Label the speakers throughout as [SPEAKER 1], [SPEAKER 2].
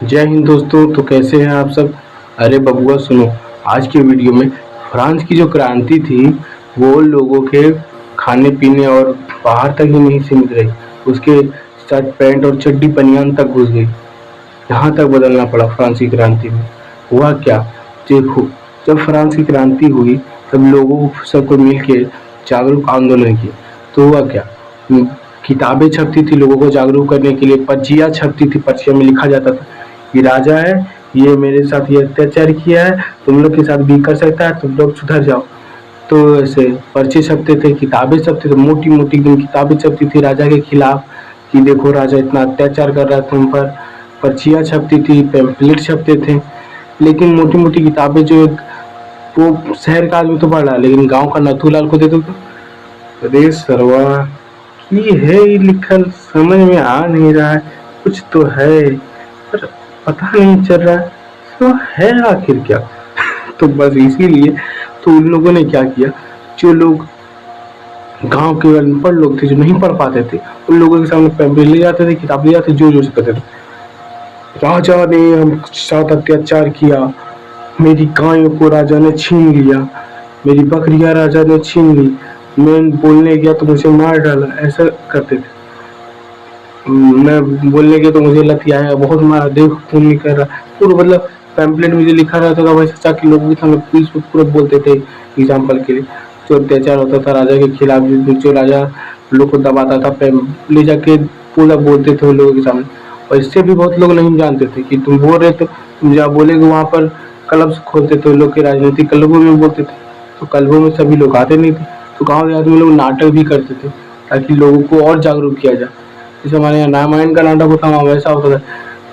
[SPEAKER 1] जय हिंद दोस्तों। तो कैसे हैं आप सब। अरे बबुआ सुनो, आज की वीडियो में फ्रांस की जो क्रांति थी वो लोगों के खाने पीने और बाहर तक ही नहीं सीमित रही, उसके शर्ट पैंट और चड्डी बनियान तक घुस गई। यहाँ तक बदलना पड़ा फ्रांस की क्रांति में। हुआ क्या, देखो, जब फ्रांस की क्रांति हुई तब लोगों सबको मिल के जागरूक आंदोलन किए। तो हुआ क्या, किताबें छपती थी लोगों को जागरूक करने के लिए, पर्चियाँ छपती थी, पर्चियों में लिखा जाता था कि राजा है, ये मेरे साथ ये अत्याचार किया है, तुम लोग के साथ भी कर सकता है, तुम लोग सुधर जाओ। तो ऐसे पर्चे छपते थे, किताबें छपते थे, मोटी मोटी एकदम किताबें छपती थी राजा के खिलाफ कि देखो राजा इतना अत्याचार कर रहा है तुम पर। पर्चियाँ छपती थी, पैम्पलेट छपते थे। लेकिन मोटी मोटी किताबें जो वो शहर का आदमी तो पढ़ रहा है, लेकिन गांव का नथुलाल को दे दो तो अरे सरवा की है ये लिखल, समझ में आ नहीं रहा है। कुछ तो है पर पता नहीं चल रहा है तो है आखिर क्या। तो बस इसीलिए तो उन लोगों ने क्या किया, जो लोग गांव के अनपढ़ लोग थे जो नहीं पढ़ पाते थे उन लोगों के सामने पैम्पलेट ले जाते थे, किताब ले जाते, जोर जोर से कहते थे राजा ने हम साथ अत्याचार किया, मेरी गायों को राजा ने छीन लिया, मेरी बकरियां राजा ने छीन ली, मैं बोलने गया तो मुझे मार डाला। ऐसा करते थे। मैं बोलने गया तो मुझे लतियाया, बहुत मारा, देखो खून नहीं कर रहा। पूरा मतलब पैम्पलेट में जो लिखा रहता था वैसे जाके लोगों के सामने पुलिस को पूरा बोलते थे। एग्जाम्पल के लिए जो अत्याचार होता था राजा के खिलाफ, जो राजा लोग को दबाता था, ले जाके पूरा बोलते थे उन लोगों के सामने। और इससे भी बहुत लोग नहीं जानते थे कि तुम बोल रहे तो तुम जहाँ बोलेगे वहाँ पर क्लब्स खोलते थे लोग के, राजनीतिक क्लबों में बोलते थे। तो क्लबों में सभी लोग आते नहीं थे, तो गाँव देहात में लोग नाटक भी करते थे ताकि लोगों को और जागरूक किया जाए। जैसे हमारे यहाँ रामायण का नाटक होता था, वैसा होता था।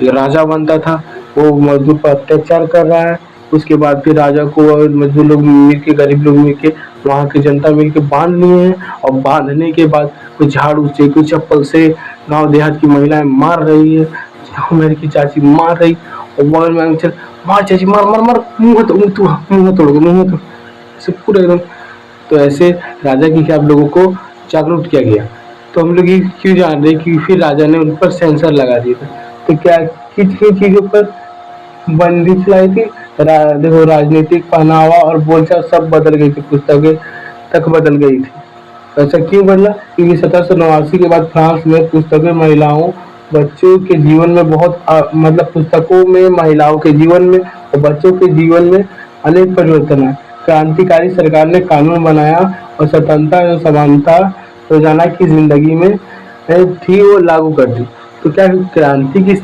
[SPEAKER 1] एक राजा बनता था, वो मजदूर पर अत्याचार कर रहा है, उसके बाद फिर राजा को और मजदूर लोग मिल के, गरीब लोग मिल के, वहाँ की जनता मिल के बांध लिए हैं। और बांधने के बाद कोई झाड़ू से, कोई चप्पल से गांव देहात की महिलाएं मार रही है, गाँव मेरे की चाची मार रही, और बगल में चल मार चाची मार मार मार, मुंह तोड़, मुंह तोड़, मुंह तोड़, ऐसे पूरा एकदम। तो ऐसे राजा के खिलाफ लोगों को जागरूक किया गया। तो हम लोग ये क्यों जान रहे कि फिर राजा ने उन पर सेंसर लगा दिया था। तो क्या किस किस चीजों पर बंदी चलाई थी, देखो राजनीतिक पहनावा और बोलचाल सब बदल गई थी, पुस्तकें तक बदल गई थी। तो ऐसा क्यों बदला, क्योंकि 1789 के बाद फ्रांस में पुस्तकें महिलाओं बच्चों के जीवन में बहुत मतलब पुस्तकों में महिलाओं के जीवन में और बच्चों के जीवन में अनेक परिवर्तन है। क्रांतिकारी सरकार ने कानून बनाया और स्वतंत्रता एवं समानता रोजाना की जिंदगी में थी वो लागू कर दी। तो क्या जो क्रांति की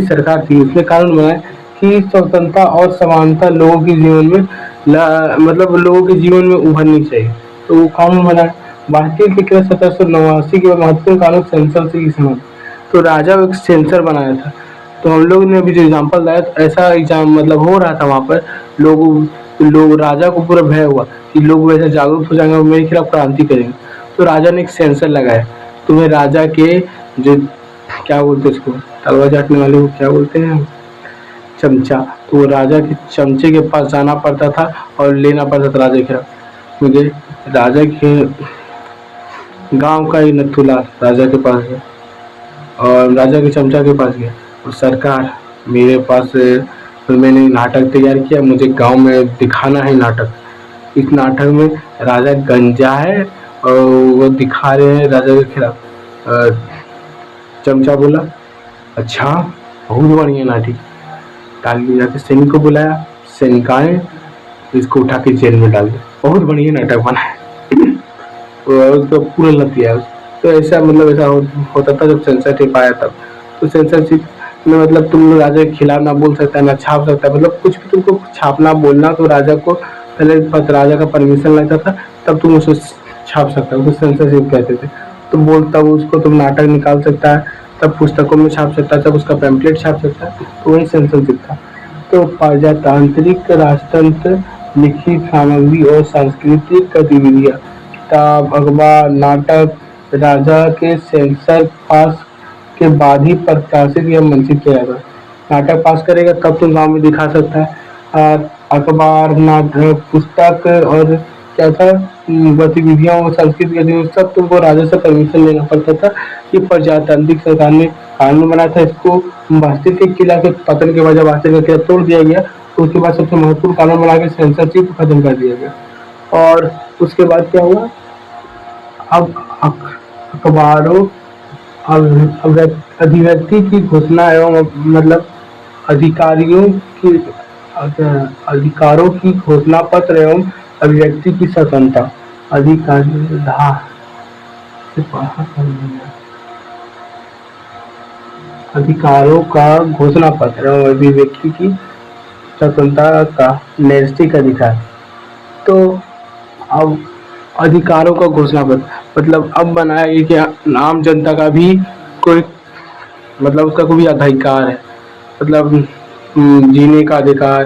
[SPEAKER 1] सरकार थी उसने कानून बनाया कि स्वतंत्रता और समानता लोगों के जीवन में मतलब लोगों के जीवन में उभरनी चाहिए। तो वो कानून बनाया। भारतीय के 1789 के महत्वपूर्ण कानून सेंसर से संबंध। तो राजा एक सेंसर बनाया था। तो हम लोग ने अभी जो एग्जाम्पल लाया तो ऐसा एग्जाम मतलब हो रहा था वहाँ पर, लोग राजा को पूरा भय हुआ कि लोग वैसे जागरूक हो जाएंगे और मेरे खिलाफ क्रांति करेंगे। तो राजा ने एक सेंसर लगाया। तुम्हें राजा के जो क्या बोलते हैं उसको, तलवा चाटने वाले को क्या बोलते हैं, चमचा। तो वो राजा के चमचे के पास जाना पड़ता था और लेना पड़ता था राजा के खिलाफ। क्योंकि राजा के गांव का ही नथुलाल राजा के पास गया और राजा के चमचा के पास गया और सरकार मेरे पास तो मैंने नाटक तैयार किया, मुझे गांव में दिखाना है नाटक। इस नाटक में राजा गंजा है और वो दिखा रहे हैं राजा के खिलाफ। चमचा बोला अच्छा बहुत बढ़िया नाटक। ताली जाके सैनिक को बुलाया, सैनिक आए, इसको उठा के जेल में डाल दिया। बहुत बढ़िया नाटक बना है। और उसका पूरा लग गया। तो ऐसा मतलब ऐसा होता था जब सेंसरशिप आया तब। तो सेंसरशिप में मतलब तुम राजा के खिलाफ ना बोल सकता है ना छाप सकता है, मतलब कुछ भी तुमको छापना बोलना तो राजा को पहले राजा का परमिशन लगता था, तब तुम उसे छाप सकते हो, उसको सेंसरशिप कहते थे। तो बोलता उसको तुम नाटक निकाल सकता है, तब पुस्तकों में छाप सकता है, तब उसका पैम्पलेट छाप सकता है, तो वही सेंसरशिप था। तो प्रजातांत्रिक राजतंत्र, लिखित सामग्री और सांस्कृतिक गतिविधियाँ, किताब, अखबार, नाटक राजा के सेंसर पास के बाद ही प्रकाशित या मंचित किया जाता है। नाटक पास करेगा तब तुम गाँव में दिखा सकता है। और अखबार, नाटक, पुस्तक और क्या था, गतिविधियाँ और सांस्कृतिक गतिविधियाँ सब तुमको राजा से परमिशन लेना पड़ता था, ये प्रजातांत्रिक सरकार ने कानून बनाया था, इसको वास्तविक के किला के पतन के बाद जब वास्तविक का किला तोड़ दिया गया, तो उसके बाद सबसे महत्वपूर्ण कानून बना के सेंसरशिप खत्म कर दिया गया। और उसके बाद क्या हुआ, अब अखबारों अभिव्यक्ति की घोषणा एवं मतलब अधिकारियों की अधिकारों की घोषणा पत्र एवं अभिव्यक्ति की स्वतंत्रता अधिकारों का घोषणा पत्र एवं अभिव्यक्ति की स्वतंत्रता का नैतिक अधिकार। तो अब अधिकारों का घोषणा पत्र मतलब अब बनाया गया कि आम जनता का भी कोई मतलब उसका कोई भी अधिकार है, मतलब जीने का अधिकार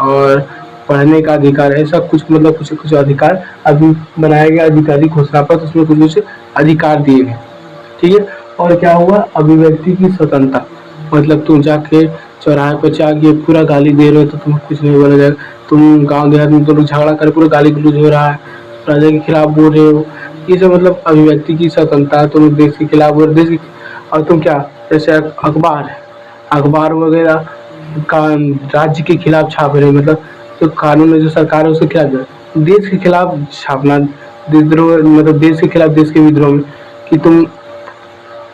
[SPEAKER 1] और पढ़ने का अधिकार, ऐसा कुछ मतलब कुछ कुछ अधिकार अभी बनाया गया आधिकारिक घोषणा पत्र, उसमें कुछ कुछ अधिकार दिए गए। ठीक है। और क्या हुआ, अभिव्यक्ति की स्वतंत्रता मतलब तुम जाके चौराहे पर जाके पूरा गाली दे रहे हो तो तुम्हें कुछ नहीं बोला जाएगा। तुम गांव देहात में तो लोग झगड़ा कर पूरा गाली गलौज हो रहा है, राजा के खिलाफ बोल रहे हो, ये सब मतलब अभिव्यक्ति की स्वतंत्रता। तुम देश के खिलाफ बोल देश की, और तुम क्या जैसे अखबार वगैरह का राज्य के खिलाफ छाप रहे, मतलब जो कानून है जो सरकार है उसके खिलाफ देश के खिलाफ छापना, देशद्रोह मतलब देश के खिलाफ देश के विद्रोह में कि तुम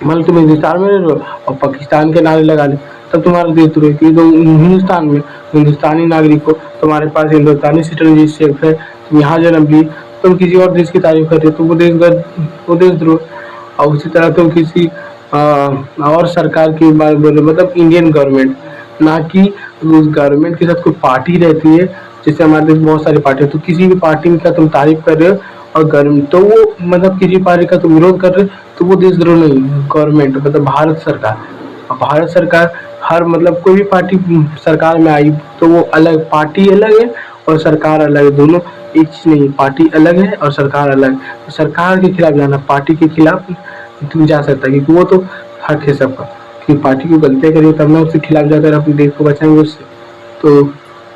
[SPEAKER 1] मतलब तुम हिंदुस्तान में रह रहे हो और पाकिस्तान के नारे लगा ले, तब तुम्हारा देशद्रोह कि तुम हिंदुस्तान में हिंदुस्तानी नागरिक हो, तुम्हारे पास हिंदुस्तानी सिटीजनशिप है, तुम यहाँ जन्म ली, तुम किसी और देश की तारीफ कर रहे हो तो वो देशद्रोह। और उसी तरह तुम किसी और सरकार के बारे में बोले, मतलब इंडियन गवर्नमेंट, ना कि उस गवर्नमेंट के साथ कोई पार्टी रहती है, जैसे हमारे देश में बहुत सारी पार्टी है, तो किसी भी पार्टी का तुम तारीफ कर रहे हो और गवर्नमेंट तो वो मतलब किसी पार्टी का तुम विरोध कर रहे हो तो वो देशद्रोह नहीं, गवर्नमेंट मतलब भारत सरकार। और भारत सरकार हर मतलब कोई भी पार्टी सरकार में आई तो वो अलग, पार्टी अलग है और सरकार अलग है, दोनों एक चीज नहीं, पार्टी अलग है और सरकार अलग। तो सरकार के खिलाफ जाना, पार्टी के खिलाफ तुम जा सकता है क्योंकि वो तो हक है सबका कि पार्टी को गलतियाँ करिए तब ना उसके खिलाफ जाकर अपने देश को बचाएंगे उससे। तो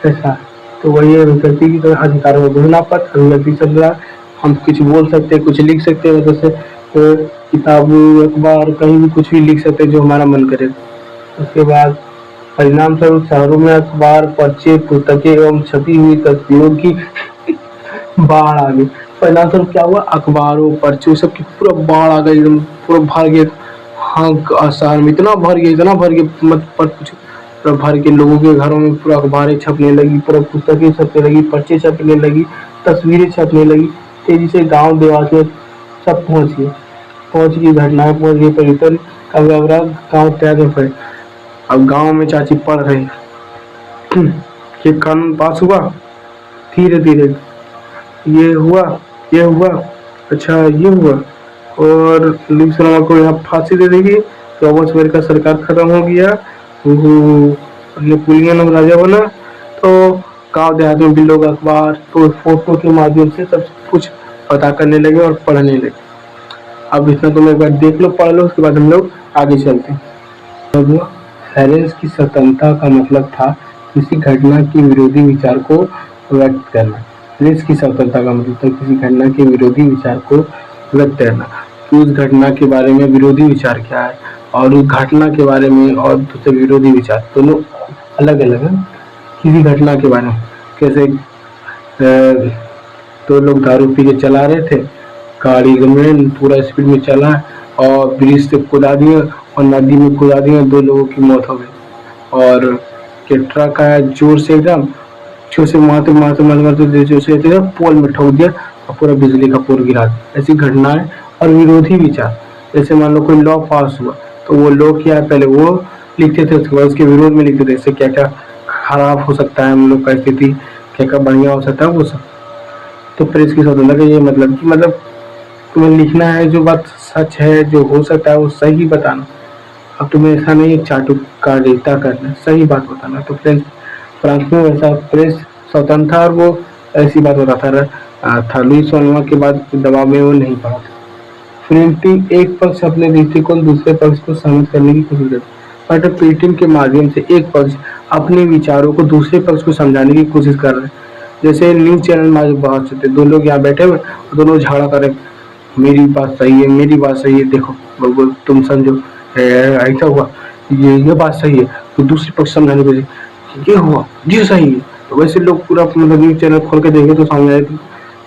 [SPEAKER 1] ऐसा तो वही है व्यक्ति की तरह अधिकारों को घोषणा पत्र अभिव्यक्ति स्वतंत्रता, हम कुछ बोल सकते हैं, कुछ लिख सकते हैं, जैसे किताब अखबार कहीं भी कुछ भी लिख सकते हैं जो हमारा मन करे। उसके बाद परिणाम स्वरूप शहरों में अखबार, पर्चे, पुस्तकें एवं छपी हुई तस्वीरों की बाढ़ आ गई। परिणाम स्वरूप क्या हुआ, अखबारों पर्चे सब की पूरा बाढ़ आ गई, एकदम पूरा भर गया। हाँ शहर में इतना भर गया मत पूछो, पूरा भर के लोगों के घरों में पूरा अखबारें छपने लगी, पूरा पुस्तकें छपने लगी, पर्चे छपने लगी, तस्वीरें छपने लगी, तेजी से गाँव देवास में सब पहुंच गई घटनाएं, पहुंच गई परिवर्तन का विवरण गाँव तैयार में पड़े। अब गाँव में चाची पढ़ रही, ये कानून पास हुआ, धीरे धीरे ये हुआ, अच्छा ये हुआ, और लिंग शर्मा को यहाँ फांसी दे देगी, रॉबर्ट सवेर का सरकार खत्म हो गया, नेपोलियन राजा बना। तो गांव देहात में भी लोग अखबार तो फोटो के माध्यम से सब कुछ पता करने लगे और पढ़ने लगे। अब इतना तुम एक बार देख लो, पढ़ लो, उसके बाद हम लोग आगे चलते हैं। साइलेंस की स्वतंत्रता का मतलब था किसी घटना की विरोधी विचार को व्यक्त करना। प्रेस की स्वतंत्रता का मतलब था किसी घटना के विरोधी विचार को व्यक्त करना कि उस घटना के बारे में विरोधी विचार क्या है और उस घटना के बारे में और दूसरे विरोधी विचार दोनों अलग अलग है। किसी घटना के बारे में कैसे दो लोग दारू पी के चला रहे थे, गाड़ी में पूरा स्पीड में चला और ब्रिज से कूदा दिया और नदी में कूदा दिया, 2 लोगों की मौत हो गई। और कि ट्रक आया जोर से एकदम जोर से मारते जोर से पोल में ठोक दिया और पूरा बिजली का पोल गिरा दिया। ऐसी घटनाएं और विरोधी विचार, जैसे मान लो कोई लॉ पास हुआ तो वो लॉ क्या है पहले वो लिखते थे, उसके बाद उसके विरोध में लिखते थे, इससे क्या क्या खराब हो सकता है हम लोग का स्थिति, क्या क्या बढ़िया हो सकता है वो सब। तो प्रेस की स्वतंत्रता का ये मतलब कि मतलब तुम्हें लिखना है, जो बात सच है जो हो सकता है वो सही बताना। अब तुम्हें ऐसा नहीं चाटुकारिता करना, सही बात बताना। तो फ्रांस में वैसा प्रेस स्वतंत्र था और वो ऐसी बात बताता था। लुईस सोलमा के बाद दबाव में वो नहीं पड़ा था। प्रिंटिंग एक पक्ष अपने दृष्टिकोण दूसरे पक्ष को समझ करने की कोशिश करता है, बट प्रिंटिंग के माध्यम से एक पक्ष अपने विचारों को दूसरे पक्ष को समझाने की कोशिश कर रहे हैं। जैसे न्यूज चैनल में आज बहुत से 2 लोग यहाँ बैठे हुए दोनों झगड़ा कर रहे, मेरी बात सही है, मेरी बात सही है, देखो बबू तुम समझो, ऐसा हुआ, ये बात सही है, तो दूसरी पक्ष समझाने को ये हुआ, ये सही है। तो वैसे लोग पूरा मतलब न्यूज चैनल खोल के देंगे तो सामने आएगा,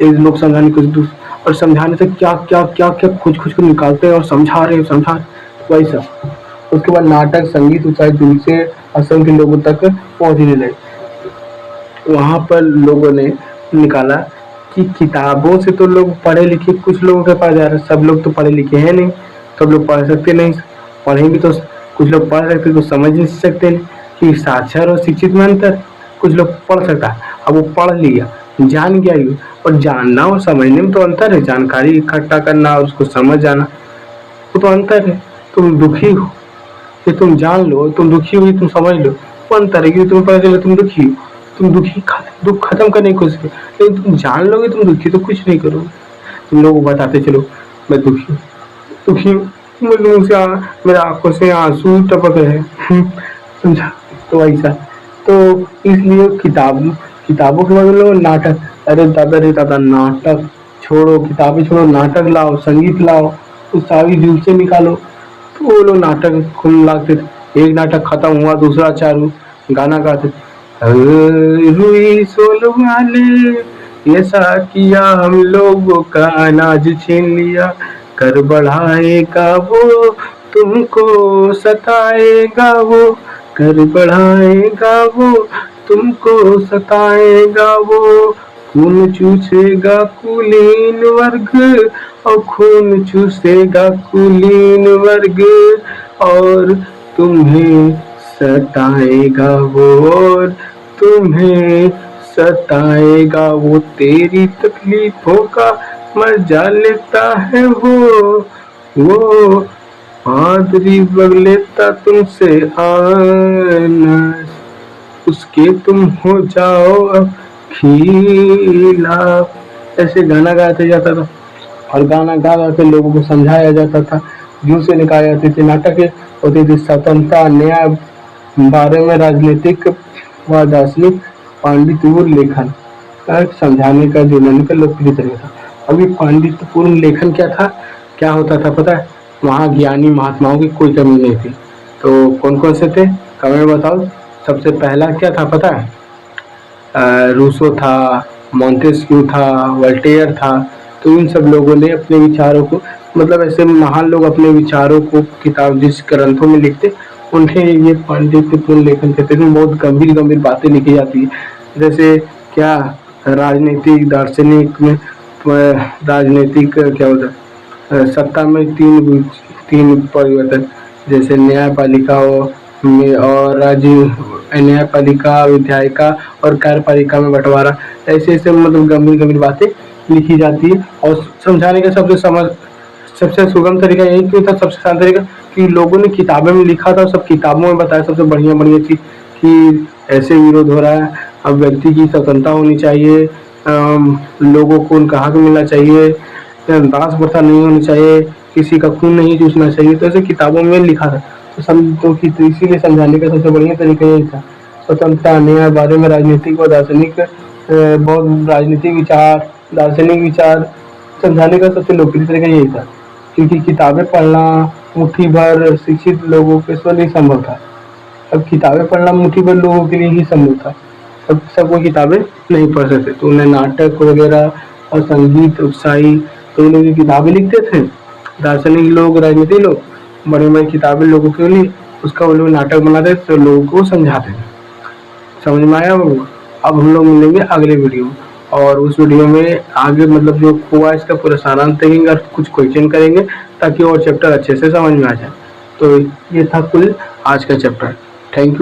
[SPEAKER 1] एक लोग समझाने को और समझाने से क्या क्या क्या क्या खोज खोज कर निकालते हैं और समझा रहे वैसा। उसके बाद नाटक, संगीत, ऊंचाई दूर से असंख्य लोगों तक पहुंचने लगे। वहां पर लोगों ने निकाला कि किताबों से तो लोग पढ़े लिखे कुछ लोगों के पास जा रहे हैं, सब लोग तो पढ़े लिखे हैं नहीं, सब लोग पढ़ सकते नहीं, पढ़ेंगे तो कुछ लोग पढ़ सकते तो समझ नहीं सकते नहीं कि साक्षर और शिक्षित में अंतर। कुछ लोग पढ़ सकता है, अब वो पढ़ लिया, जान गया ये, और जानना और समझने में तो अंतर है, जानकारी इकट्ठा करना और उसको समझ जाना वो तो अंतर है। तुम दुखी हो कि तुम जान लो, तुम दुखी हुई तुम समझ लो, वो अंतर है कि तुम्हें पता चले तुम दुखी हो, तुम दुख खत्म करने की कोशिश करो, लेकिन तुम जान लोगे तुम दुखी तो कुछ नहीं करोगे। तुम लोगों को बताते चलो मैं दुखी हूँ, मेरे मुंह से मेरे आंखों से आंसू टपक रहे हैं, समझा। तो ऐसा, तो इसलिए किताबों के बदले नाटक, अरे दादा रे दादा, नाटक छोड़ो, किताबें छोड़ो, नाटक लाओ, संगीत लाओ, उस सारी दिल से निकालो। तो वो लोग नाटक खूब लाते थे, एक नाटक खत्म हुआ दूसरा चालू, गाना गाते रुई सोल वाले ऐसा किया हम लोगों का अनाज छीन लिया, कर बढ़ाएगा वो तुमको सताएगा वो, कर बढ़ाएगा वो तुमको सताएगा वो, खून चूसेगा कुलीन वर्ग और खून चूसेगा कुलीन वर्ग, और तुम्हें सताएगा वो, और तुम्हें सताएगा वो, तेरी तकलीफों का मजा लेता है वो पादरी बग लेता तुमसे आना, उसके तुम हो जाओ अब खिलाफ। ऐसे गाना गाते जाता था और गाना गा गा के लोगों को समझाया जाता था, जूं से निकाले जाते थे, नाटक होती थी, स्वतंत्रता, न्याय, बारे में राजनीतिक व दार्शनिक पांडित्यपूर्ण लेखन समझाने का जोड़ने का लोकप्रिय तरीका था। अभी पांडित्यपूर्ण लेखन क्या होता था पता है? वहाँ ज्ञानी महात्माओं की कोई कमी नहीं थी। तो कौन कौन से थे कमेंट बताओ। सबसे पहला क्या था पता है? रूसो था, मॉन्टेस्क्यू था, वोल्टेयर था। तो इन सब लोगों ने अपने विचारों को, मतलब ऐसे महान लोग अपने विचारों को किताब जिस ग्रंथों में लिखते उन्हें ये पांडित्यपूर्ण लेखन कहते थे। बहुत गंभीर गंभीर बातें लिखी जाती है, जैसे क्या राजनीतिक दार्शनिक में राजनीतिक क्या होता है, सत्ता में तीन परिवर्तन, जैसे न्यायपालिका में और राज्य, न्यायपालिका, विधायिका और कार्यपालिका में बंटवारा। ऐसे ऐसे मतलब गंभीर गंभीर बातें लिखी जाती है। और समझाने का सबसे सुगम तरीका यही क्यों था, सबसे आसान तरीका कि लोगों ने किताबें में लिखा था, सब किताबों में बताया सबसे बढ़िया बढ़िया चीज कि ऐसे विरोध हो रहा है, अब व्यक्ति की स्वतंत्रता होनी चाहिए, लोगों को उनका हक मिलना चाहिए, दास प्रथा नहीं होनी चाहिए, किसी का खून नहीं चूसना चाहिए। तो ऐसे किताबों में लिखा था। तो इसीलिए समझाने का सबसे बढ़िया तरीका यही था। स्वतंत्रता, न्याय, बारे में राजनीतिक और दार्शनिक बहुत राजनीतिक विचार, दार्शनिक विचार समझाने का सबसे लोकप्रिय तरीका यही था, क्योंकि किताबें पढ़ना मुट्ठी भर शिक्षित लोगों के लिए नहीं संभव था। अब किताबें पढ़ना मुट्ठी भर लोगों के लिए ही संभव था, सब कोई किताबें नहीं पढ़ सकते। तो उन्हें नाटक वगैरह और संगीत, उत्साही, तो ये लोग किताबें लिखते थे। दार्शनिक लोग, राजनीतिक लोग बड़ी बड़ी किताबें लोगों के लिए, उसका वो लोग नाटक बनाते थे, तो लोगों को समझाते थे। समझ में आया बाबू? अब हम लोग मिलेंगे अगले वीडियो में, और उस वीडियो में आगे मतलब जो हुआ इसका पूरा सारांश देखेंगे और कुछ क्वेश्चन करेंगे, ताकि और चैप्टर अच्छे से समझ में आ जाए। तो ये था कुल आज का चैप्टर। Thank you.